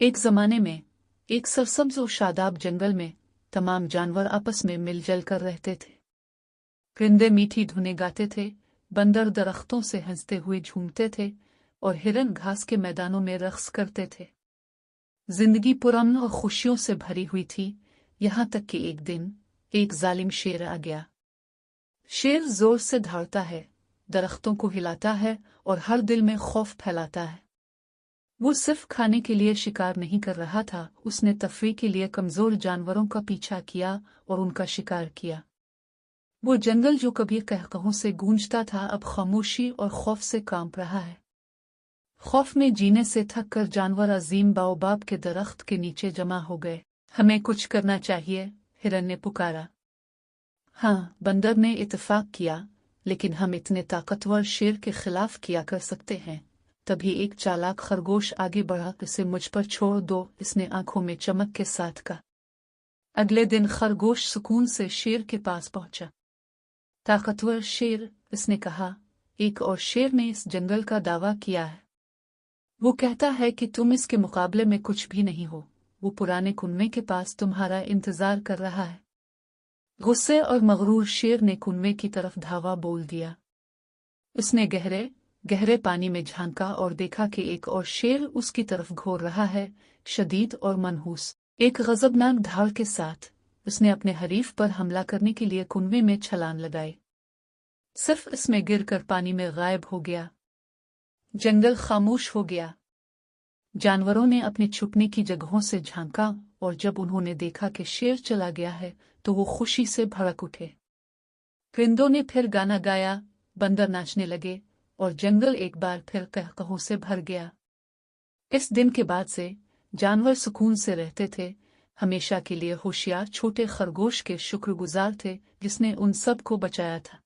एक जमाने में एक सरसब्ज और शादाब जंगल में तमाम जानवर आपस में मिलजुल कर रहते थे। परिंदे मीठी धुनें गाते थे, बंदर दरख्तों से हंसते हुए झूमते थे और हिरन घास के मैदानों में रक्स करते थे। जिंदगी पुरअमन और खुशियों से भरी हुई थी, यहाँ तक कि एक दिन एक जालिम शेर आ गया। शेर जोर से दहाड़ता है, दरख्तों को हिलाता है और हर दिल में खौफ फैलाता है। वो सिर्फ खाने के लिए शिकार नहीं कर रहा था, उसने तफरीह के लिए कमजोर जानवरों का पीछा किया और उनका शिकार किया। वो जंगल जो कभी कहकहों से गूंजता था अब खामोशी और खौफ से कांप रहा है। खौफ में जीने से थक कर जानवर अजीम बाओबाब के दरख्त के नीचे जमा हो गए। हमें कुछ करना चाहिए, हिरन ने पुकारा। हाँ, बंदर ने इत्तेफाक किया, लेकिन हम इतने ताकतवर शेर के खिलाफ क्या कर सकते हैं। तभी एक चालाक खरगोश आगे बढ़ा, इसे मुझ पर छोड़ दो, इसने आंखों में चमक के साथ कहा। अगले दिन खरगोश सुकून से शेर के पास पहुंचा। ताकतवर शेर, इसने कहा, एक और शेर ने इस जंगल का दावा किया है। वो कहता है कि तुम इसके मुकाबले में कुछ भी नहीं हो। वो पुराने कुनवे के पास तुम्हारा इंतजार कर रहा है। गुस्से और मगरूर शेर ने कुनवे की तरफ धावा बोल दिया। उसने गहरे गहरे पानी में झांका और देखा कि एक और शेर उसकी तरफ घोर रहा है, शदीद और मनहूस। एक गजबनाक ढाल के साथ उसने अपने हरीफ पर हमला करने के लिए कुनवे में छलांग लगाई। सिर्फ इसमें गिरकर पानी में गायब हो गया। जंगल खामोश हो गया। जानवरों ने अपनी छुपने की जगहों से झांका और जब उन्होंने देखा कि शेर चला गया है तो वो खुशी से भड़क उठे। परिंदों ने फिर गाना गाया, बंदर नाचने लगे और जंगल एक बार फिर कहकहों से भर गया। इस दिन के बाद से जानवर सुकून से रहते थे, हमेशा के लिए होशियार छोटे खरगोश के शुक्रगुजार थे जिसने उन सब को बचाया था।